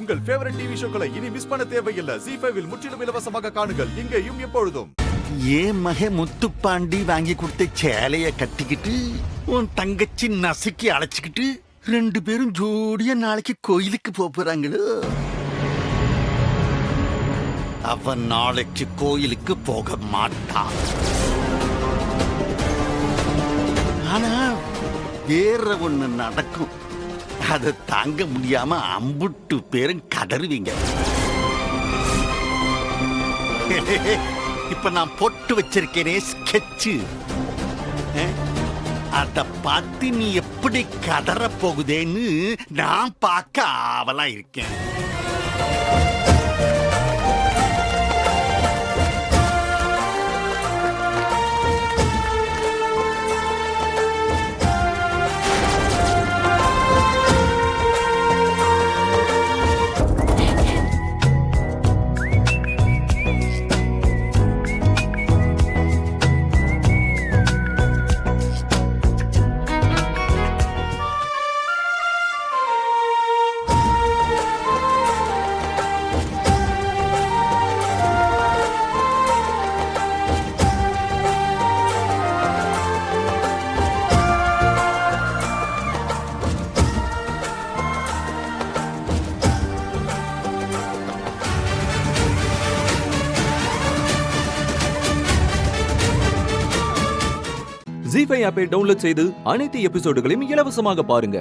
உங்கள் favourite TV ஷோக்களை இனி miss பண்ண தேவையில்லை. ZEE5 இல் முற்றிலும் இலவசமாக காணுங்கள். இங்கேயும் எப்பொழுதும். ஏன் மக முத்துப்பாண்டி வாங்கி கொடுத்த சேலைய கட்டிக்கிட்டு உன் தங்கச்சி நசுக்கி அழைச்சிக்கிட்டு 2 பேரும் ஜோடியா நாளைக்கு கோயிலுக்கு போறாங்களோ? அவன் நாளைக்கு கோயிலுக்கு போக மாட்டான். ஆனா வேற ஒண்ணு நடக்கும். அதை தாங்க முடியாம அம்புட்டு பேரும் கதறுவீங்க. இப்ப நான் போட்டு வச்சிருக்கேனே ஸ்கெட்சு, அத பார்த்து நீ எப்படி கதற போகுதேன்னு நான் பார்க்க ஆவலா இருக்கேன். ZEE5 ஆப்பை டவுன்லோட் செய்து அனைத்து எபிசோடுகளையும் இலவசமாக பாருங்க.